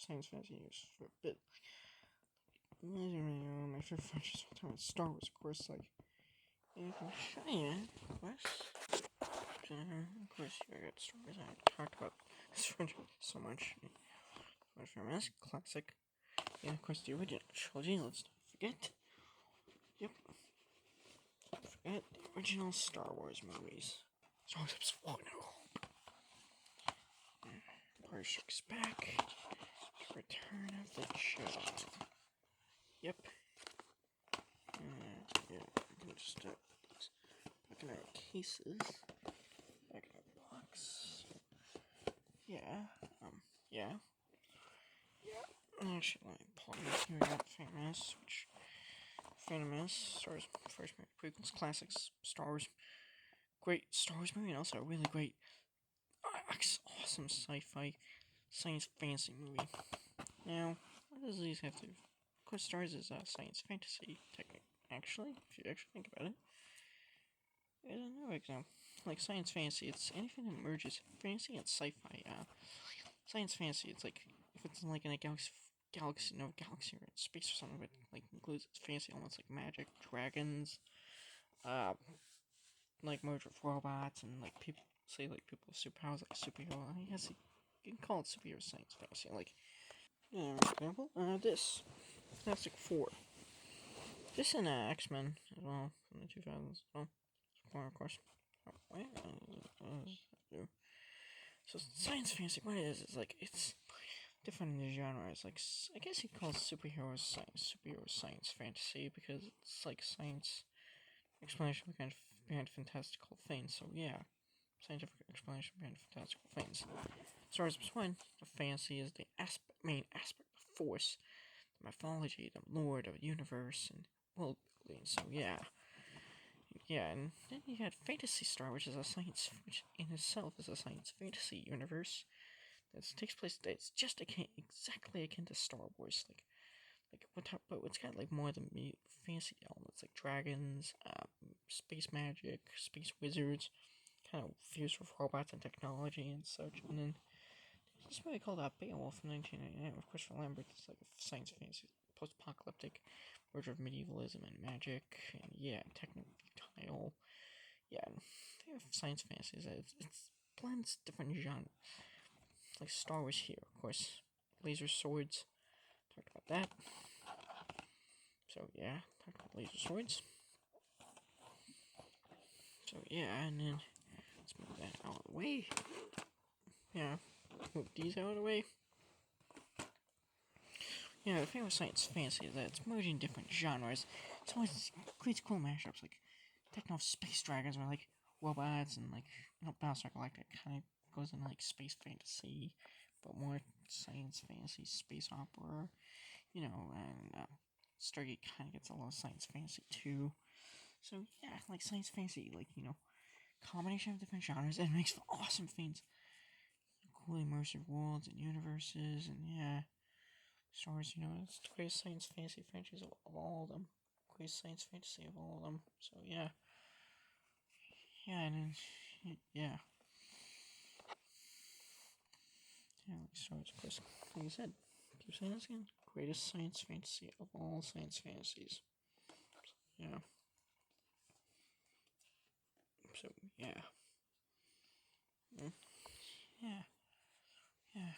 science fantasy news for a bit. My favorite franchise all time is Star Wars, of course. Like, you can show you, of course. Of course, I got Star Wars. I talked about this franchise so much. My favorite classic. And of course, the original trilogy. Let's not forget. Yep. Don't forget the original Star Wars movies. Star Wars Episode 1. Empire Strikes Back. Return of the Jedi. Yep. Yeah, I can just back in our cases. Back in our box. Yeah. Yeah. Actually, let me pull this here. We got Phantom Menace, Star Wars first movie prequels, classics, Star Wars, great Star Wars movie, and also a really great, awesome sci-fi, science fantasy movie. Now, what does these have to do? Of course, Star Wars is a science fantasy technique. Actually, if you actually think about it, there's another example. Like science fantasy, it's anything that merges fantasy and sci-fi. Science fantasy, it's like if it's like in a galaxy or in space or something, but like includes fancy elements like magic, dragons, like merge with robots and like people with superpowers like superhero. I guess you can call it superhero science fantasy. Like, for example, this Fantastic Four. This and X-Men as well from the 2000s. Oh, of course. So science fantasy, what it is like it's different in the genres. Like I guess you call superhero science fantasy because it's like science explanation behind fantastical things. So yeah, scientific explanation behind fantastical things. Star Wars One, the fantasy is the main aspect of force, the mythology, the lore, the universe, and world building. So yeah, and then you had Fantasy Star, which in itself is a science fantasy universe that takes place. It's just exactly akin to Star Wars, but it's got like more than fantasy elements like dragons, space magic, space wizards, kind of fused with robots and technology and such. And then there's this movie called Beowulf from 1999 with Christopher Lambert. It's like a science fantasy, post-apocalyptic merger of medievalism and magic, and yeah, techno-tile. Yeah, they have science fantasies. It blends different genres, like Star Wars here, of course. Laser swords. Talked about that. So yeah, talked about laser swords. So yeah, and then let's move that out of the way. Yeah, move these out of the way. Yeah, the thing with science fantasy is that it's merging different genres. So it creates cool mashups like techno space dragons or like robots and like Battlestar Galactica kind of goes into like space fantasy, but more science fantasy, space opera, and Stargate kind of gets a lot of science fantasy too. So yeah, like science fantasy, combination of different genres, and it makes for awesome things. Cool immersive worlds and universes, and yeah, Star Wars, it's the greatest science fantasy franchise of all of them. Greatest science fantasy of all of them. So yeah. Yeah, and then, yeah. Yeah, like Star Wars, of course. Like I said, keep saying this again. Greatest science fantasy of all science fantasies. Yeah. So, yeah. Yeah. Yeah.